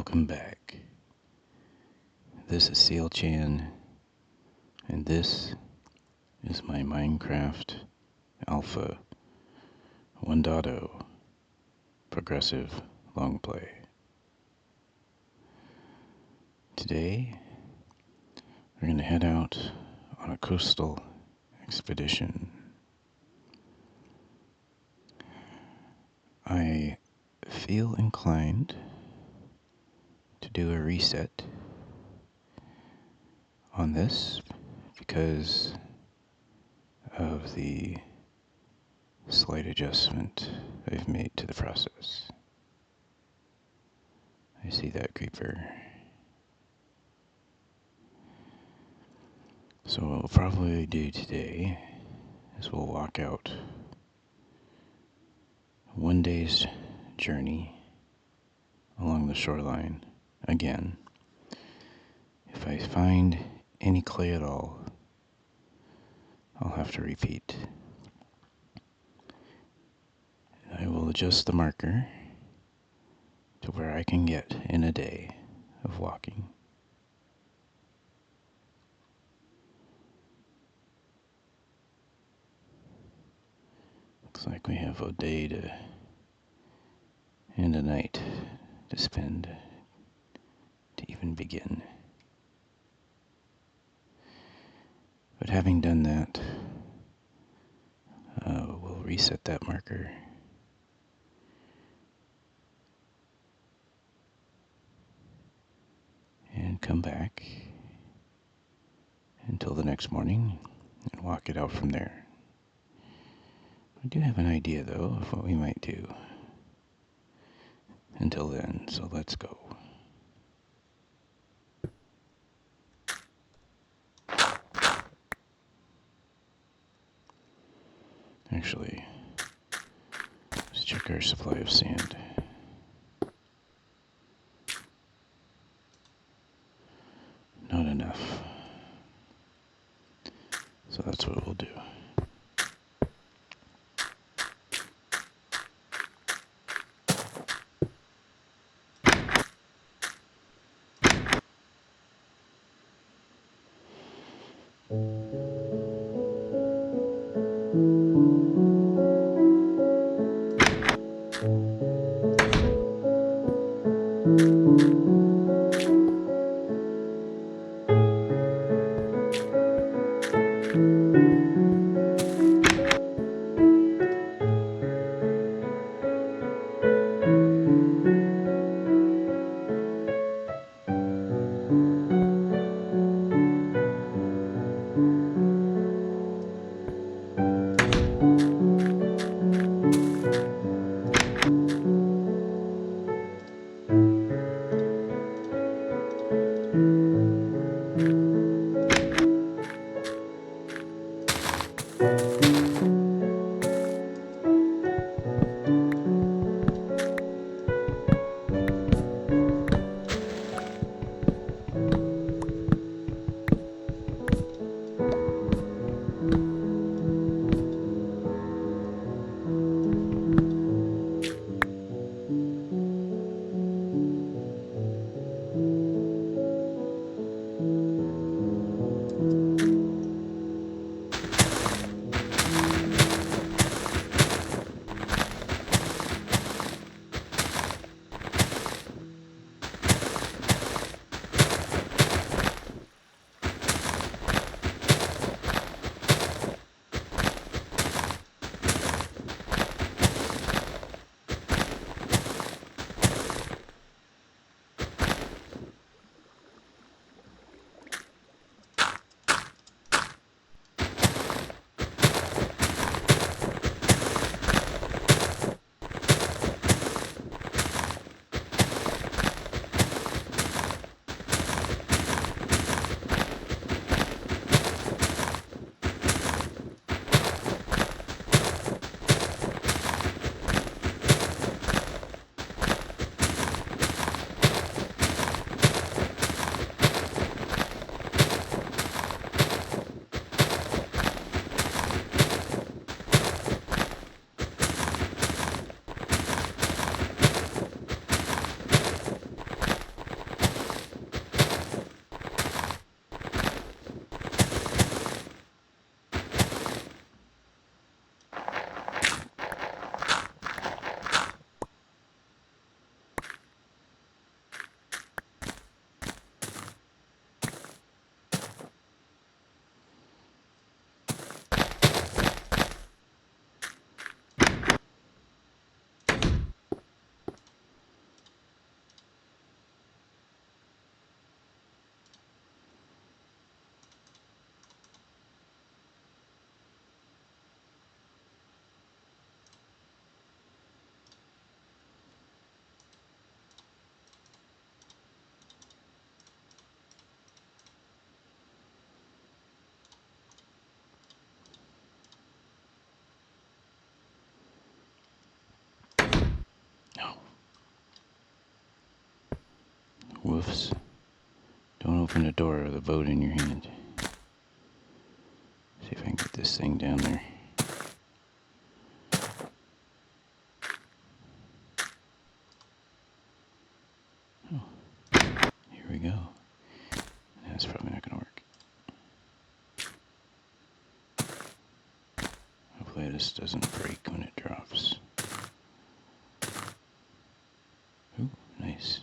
Welcome back. This is Sealchan, and this is my Minecraft Alpha 1.0 progressive Longplay. Today, we're going to head out on a coastal expedition. I feel inclined to do a reset on this because of the slight adjustment I've made to the process. I see that creeper. So what we'll probably do today is we'll walk out one day's journey along the shoreline again. If I find any clay at all, I'll have to repeat. I will adjust the marker to where I can get in a day of walking. Looks like we have a day and a night to spend to even begin. But having done that, we'll reset that marker. And come back until the next morning and walk it out from there. I do have an idea, though, of what we might do until then, so let's go. Actually, let's check our supply of sand. Not enough. So that's what we'll do. Whoofs. Don't open the door with a boat in your hand. See if I can get this thing down there. Oh, here we go. That's probably not going to work. Hopefully this doesn't break when it drops. Ooh, nice.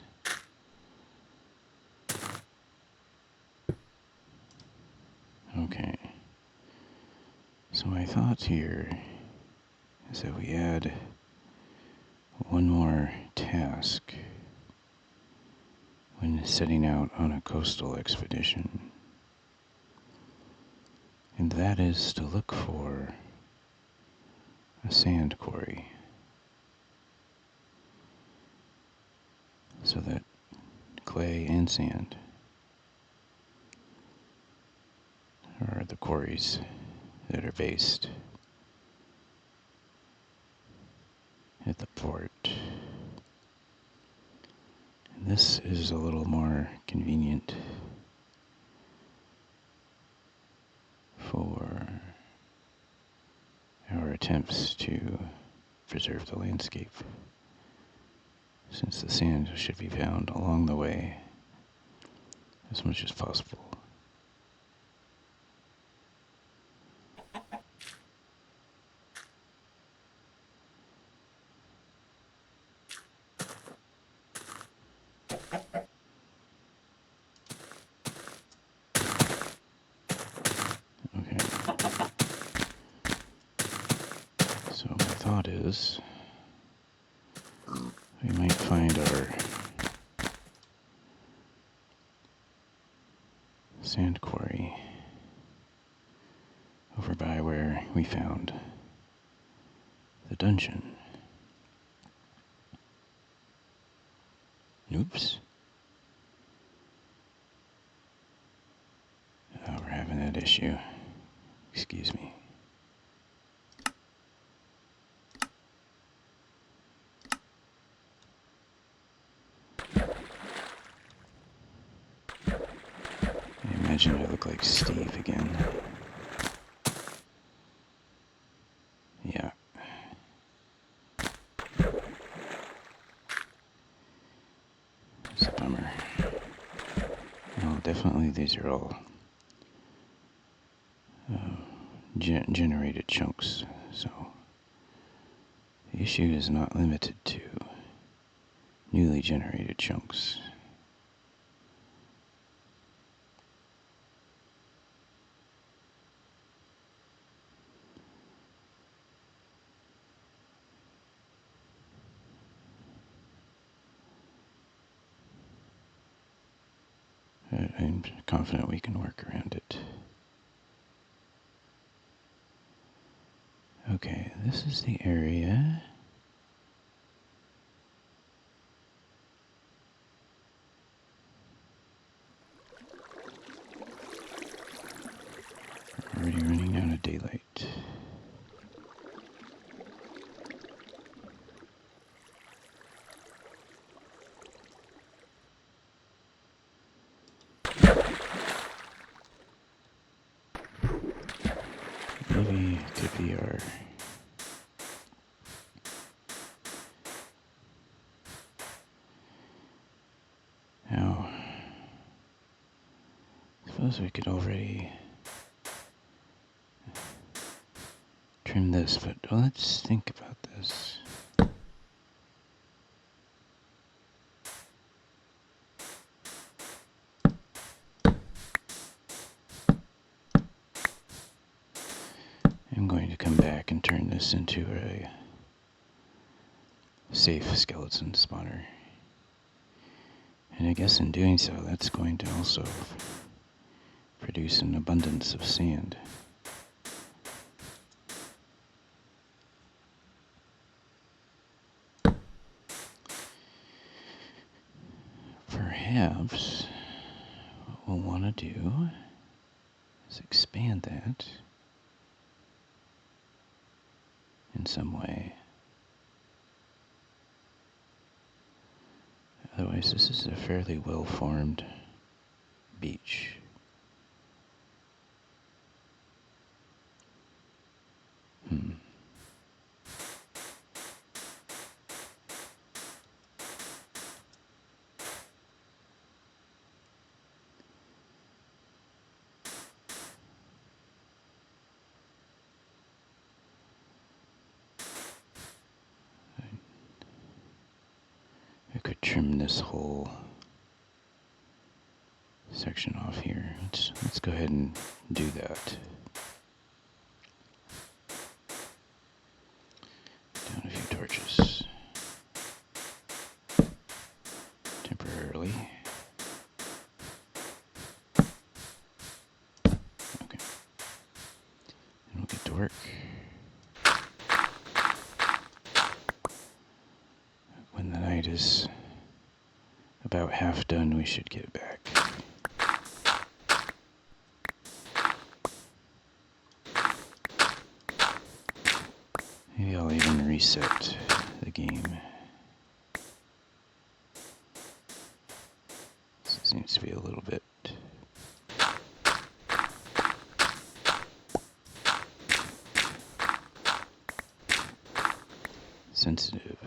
Okay. So my thoughts here is that we add one more task when setting out on a coastal expedition. And that is to look for a sand quarry. So that clay and sand are the quarries that are based at the port. And this is a little more convenient for our attempts to preserve the landscape, since the sand should be found along the way as much as possible. Okay. So my thought is we might find our sand quarry over by where we found the dungeon. Oops. Oh, we're having that issue. Excuse me. I imagine I look like Steve again. Yeah. It's a bummer. Well, definitely these are all generated chunks, so the issue is not limited to newly generated chunks. I'm confident we can work around it. Okay, this is the area. Already running out of daylight. Maybe it could be our now. I suppose we could already trim this, but let's think about this. I'm going to come back and turn this into a safe skeleton spawner. And I guess in doing so, that's going to also produce an abundance of sand. Perhaps what we'll want to do is expand that in some way. Otherwise, this is a fairly well-formed beach. I could trim this whole section off here. Let's go ahead and do that. Down a few torches. Temporarily. Okay. And we'll get to work. When the night is about half done, we should get back. Maybe I'll even reset the game. This seems to be a little bit sensitive.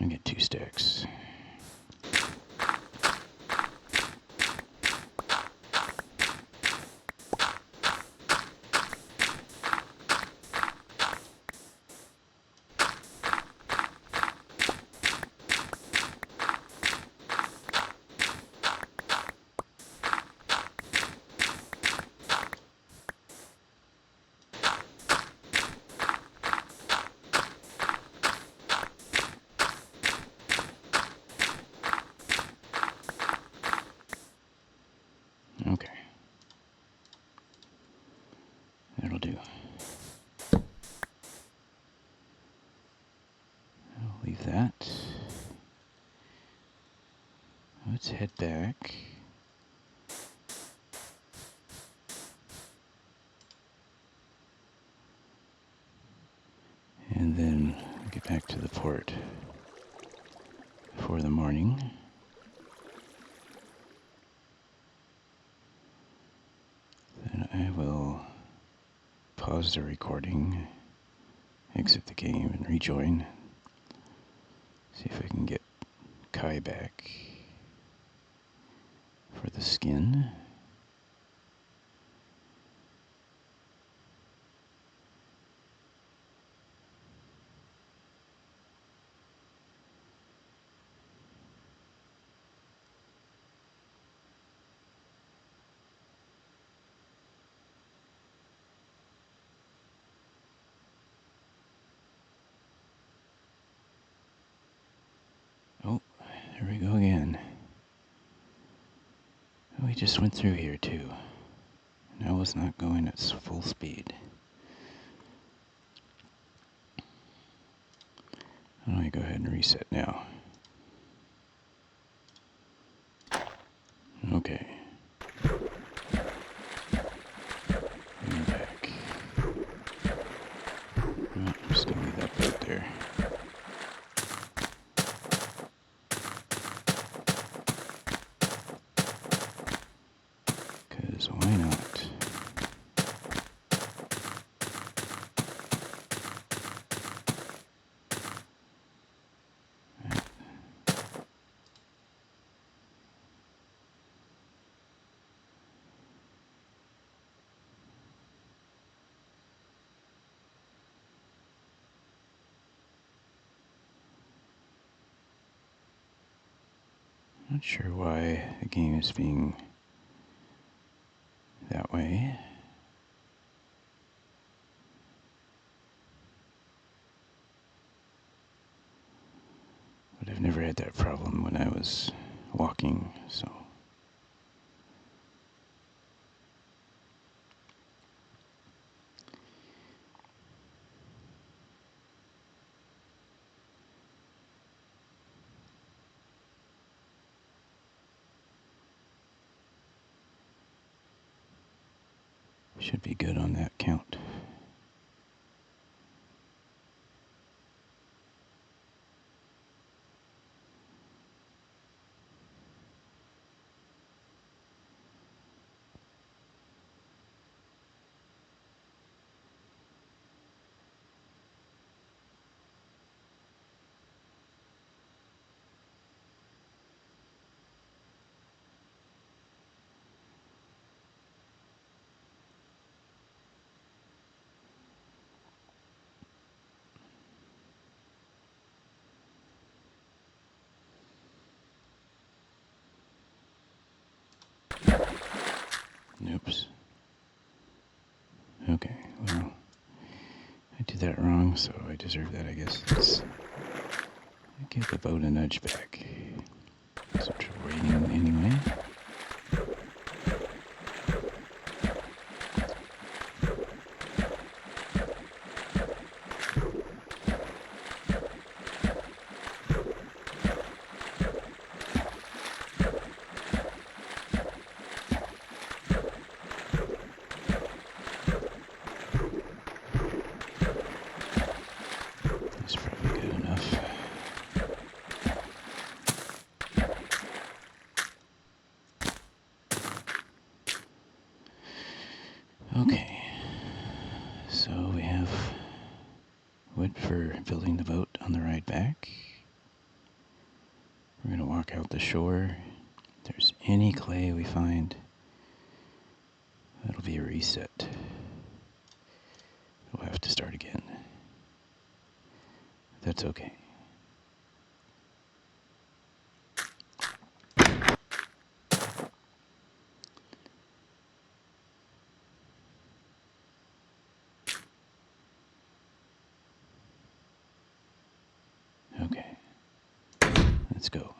I'll get 2 stacks. Okay. That'll do. I'll leave that. Let's head back. And then get back to the port for the morning. Then I will pause the recording, exit the game, and rejoin. See if I can get Kai back for the skin. Oh, there we go again. We just went through here too. And I was not going at full speed. Why don't I go ahead and reset now? Okay. I'm back. Oh, I'm just gonna leave that boat there. Because why not? Not sure why the game is being that way. But I've never had that problem when I was walking, so. Should be good on that count. Oops. Okay, well, I did that wrong, so I deserve that, I guess. Let's give the boat a nudge back. Some trouble waiting anyway. That's probably good enough. Okay, so we have wood for building the boat on the ride back. We're going to walk out the shore. If there's any clay we find, that'll be a reset. We'll have to start again. That's okay. Okay, let's go.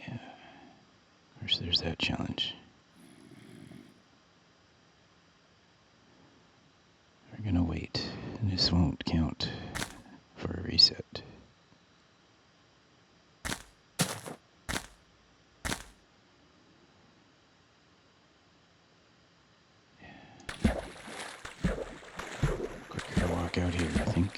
Yeah, of course there's that challenge. We're gonna wait, and this won't count for a reset. Quicker to walk out here, I think.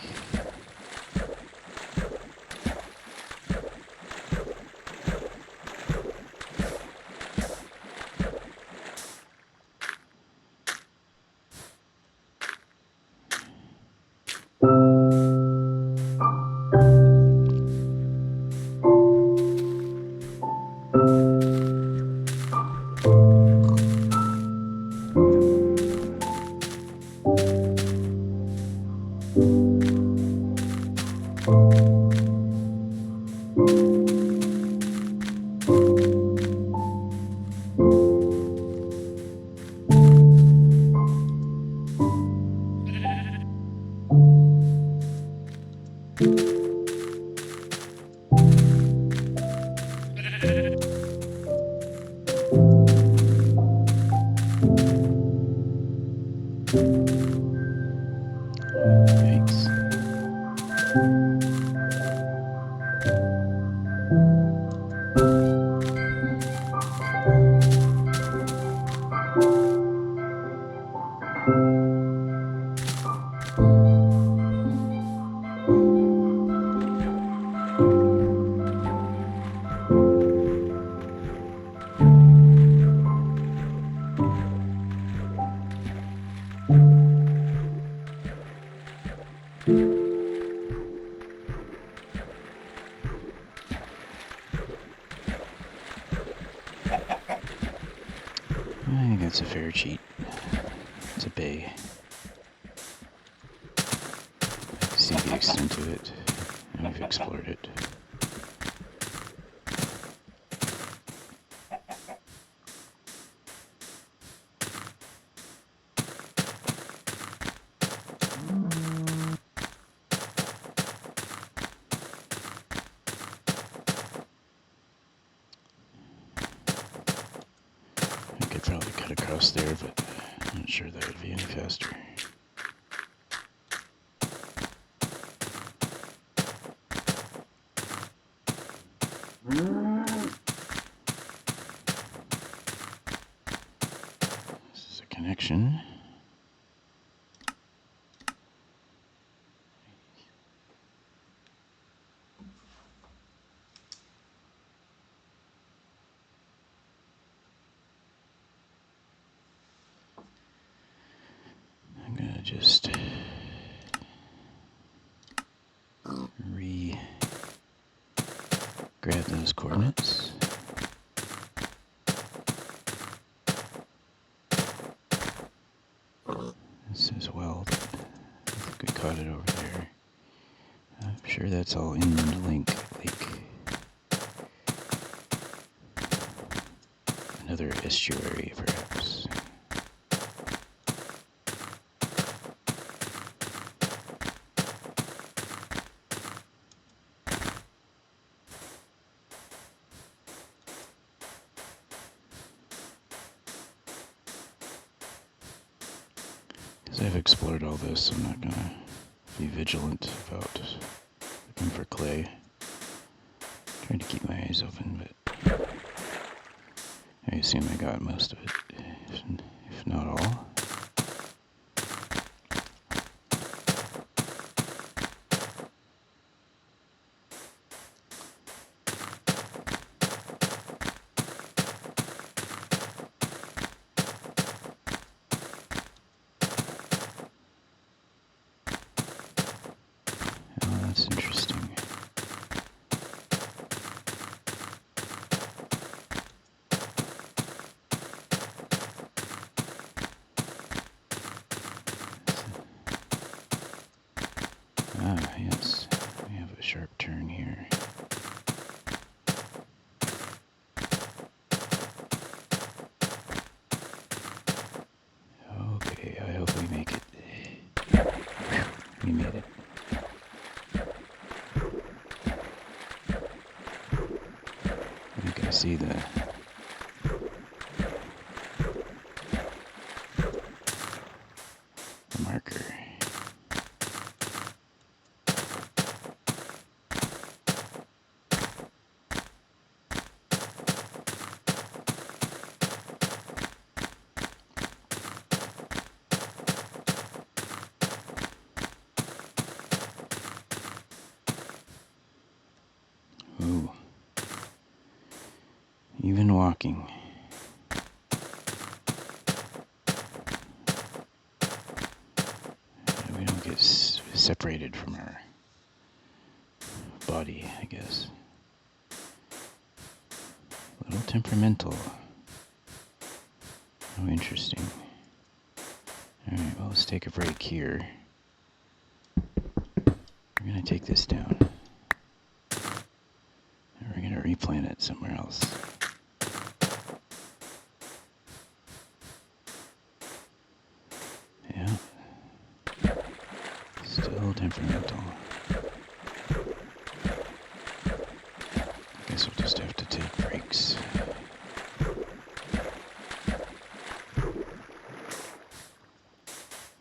Thanks. I think that's a fair cheat. It's a bay. extent to it, and we've explored it. I could probably cut across there, but I'm not sure that would be any faster. This is a connection. I'm gonna just grab those coordinates. This is weld. I think we caught it over there. I'm sure that's all in the lake. Another estuary, perhaps. As I've explored all this, I'm not gonna be vigilant about looking for clay. Trying to keep my eyes open, but I assume I got most of it, if not all. Oh, that's interesting. Ah, yes. We have a sharp turn here. Okay, I hope we make it. We made it. I think I see the marker. Ooh. Even walking. We don't get separated from our body, I guess. A little temperamental. Oh, interesting. Alright, well, let's take a break here. We're gonna take this down. And we're gonna replant it somewhere else. Yeah. Still temperamental. I guess we'll just have to take breaks.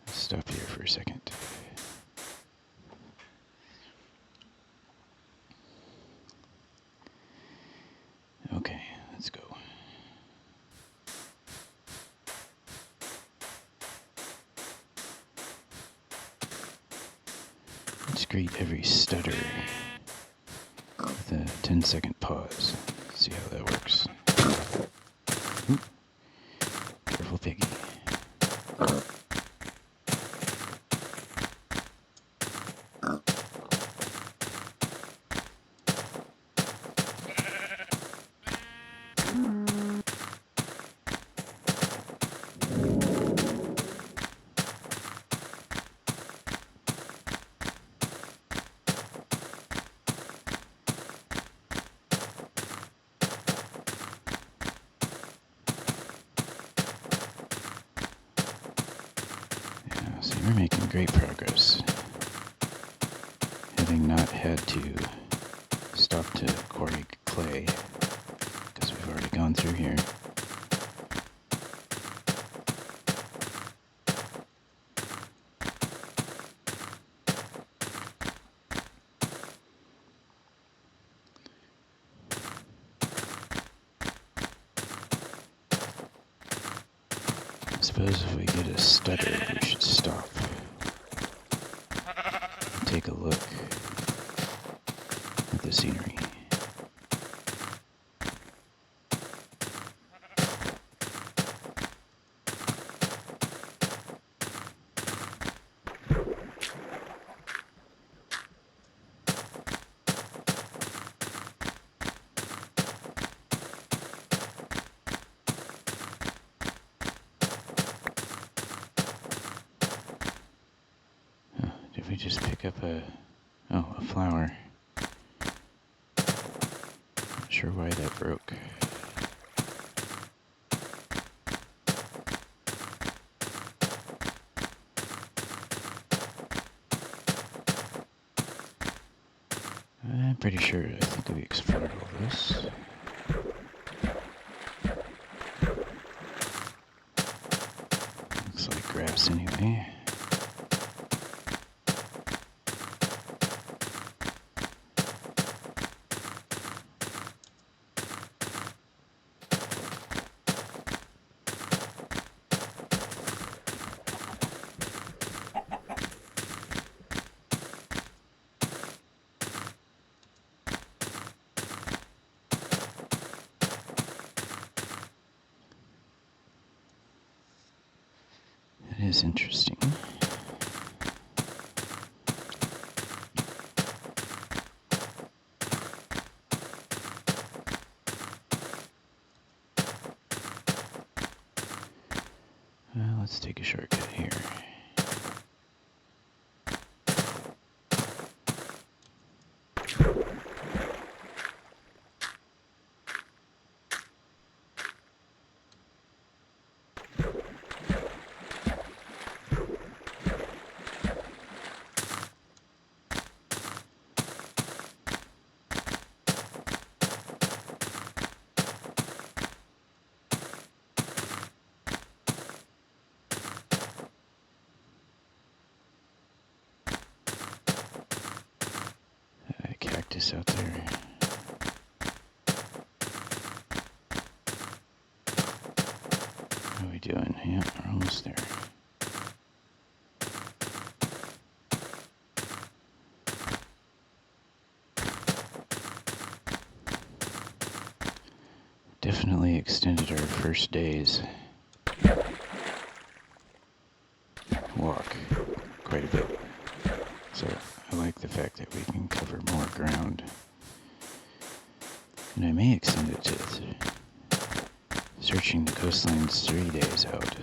Let's stop here for a second. Okay, let's go. Let's greet every stutter with a 10-second pause. See how that works. Oop. Careful, piggy. we're making great progress. Having not had to stop to quarry clay, because we've already gone through here. I suppose if we get a stutter, we should stop. Take a look at the scenery. Did we just pick up a flower? Not sure why that broke. I'm pretty sure, I think we explored all this. Looks like grass anyway. It is interesting. Well, let's take a shortcut here. Cactus out there. How are we doing? Yeah, we're almost there. Definitely extended our first day's walk quite a bit. So I like the fact that we can cover more ground. And I may extend it to searching the coastlines 3 days out.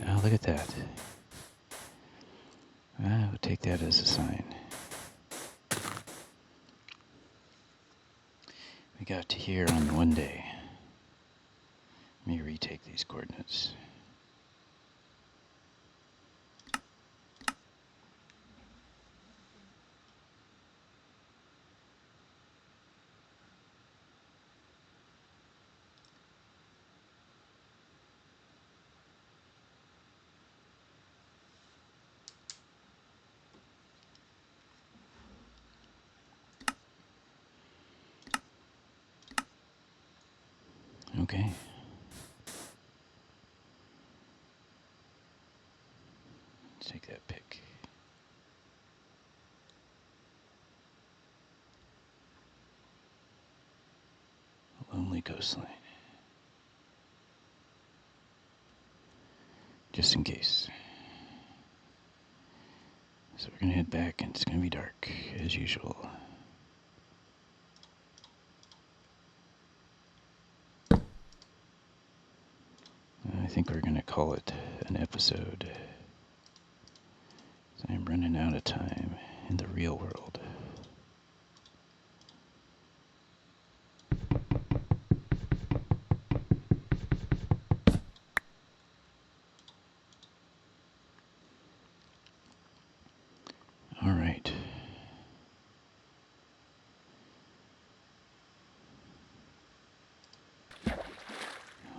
Oh, look at that. I would take that as a sign. We got to here on one day. Let me retake these coordinates. Okay. Let's take that pick. A lonely coastline. Just in case. So we're gonna head back and it's gonna be dark, as usual. I think we're gonna call it an episode. I'm running out of time in the real world. All right.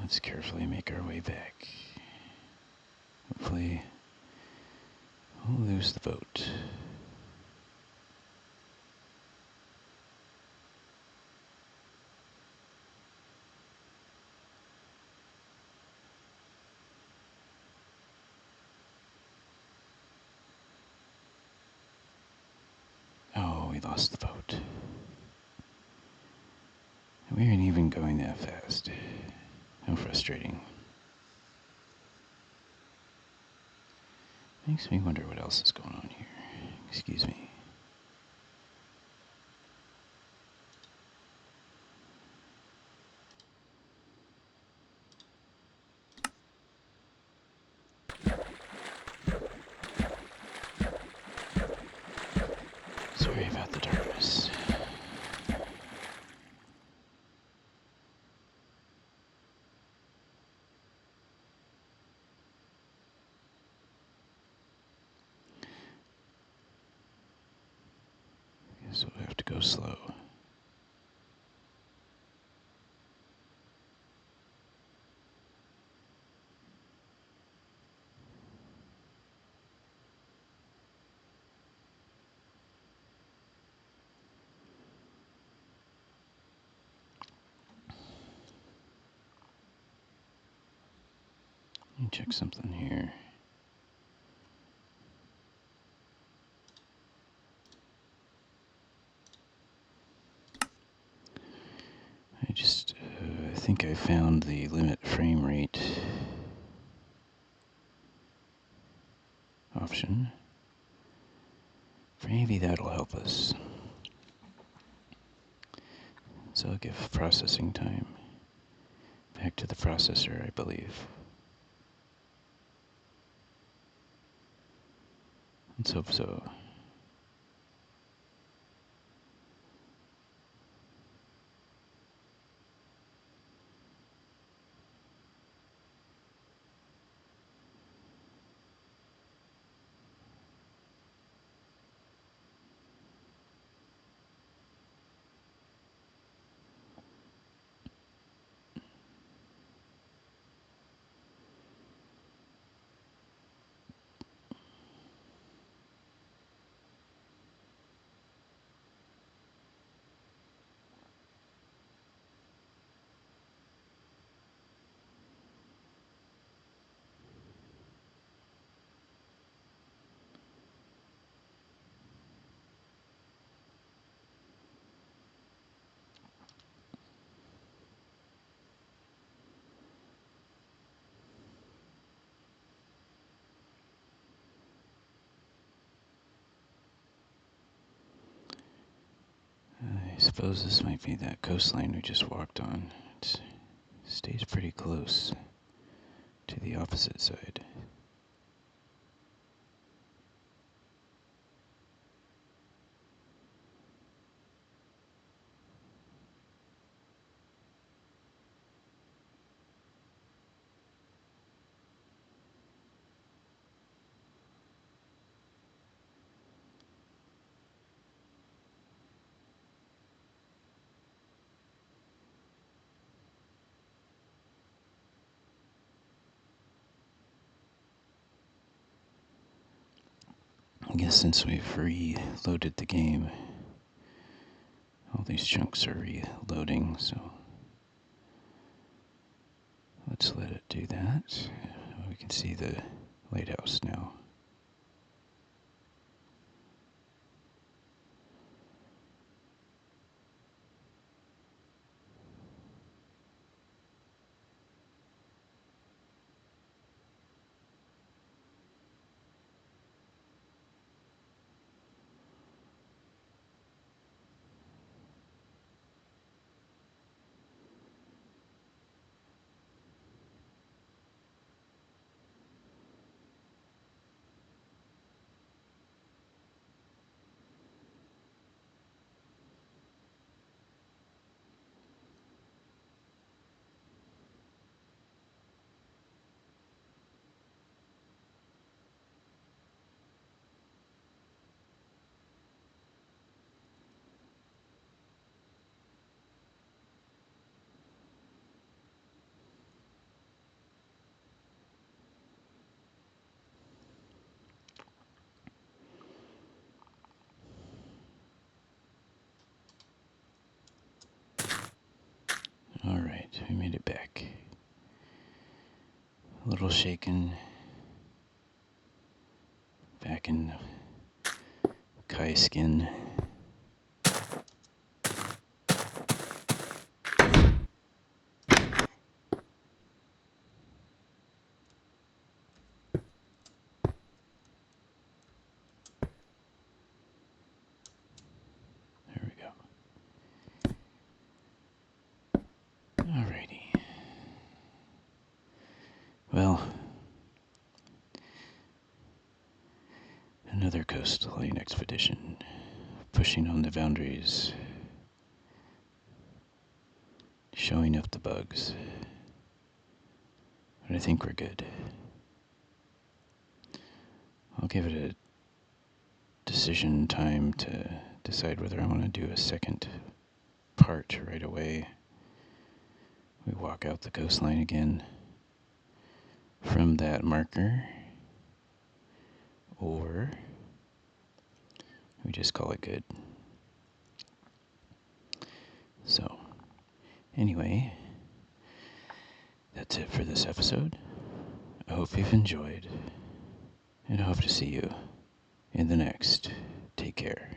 Let's carefully make our way back. Hopefully, we'll lose the boat. Oh, we lost the boat. We aren't even going that fast. How frustrating. Makes me wonder what else is going on here. Excuse me. Sorry about the darkness. Guess we'll have to go slow. Let me check something here. I think I found the limit frame rate option. Maybe that'll help us. So I'll give processing time back to the processor, I believe. Let's hope so. I suppose this might be that coastline we just walked on. It stays pretty close to the opposite side. I guess since we've reloaded the game, all these chunks are reloading, so let's let it do that. We can see the lighthouse now. we made it back. A little shaken. Back in Kai skin. There we go. Alrighty. Well, another coastline expedition, pushing on the boundaries, showing up the bugs. But I think we're good. I'll give it a decision time to decide whether I want to do a second part right away. We walk out the coastline again from that marker, or we just call it good. So, anyway, that's it for this episode. I hope you've enjoyed, and I hope to see you in the next. Take care.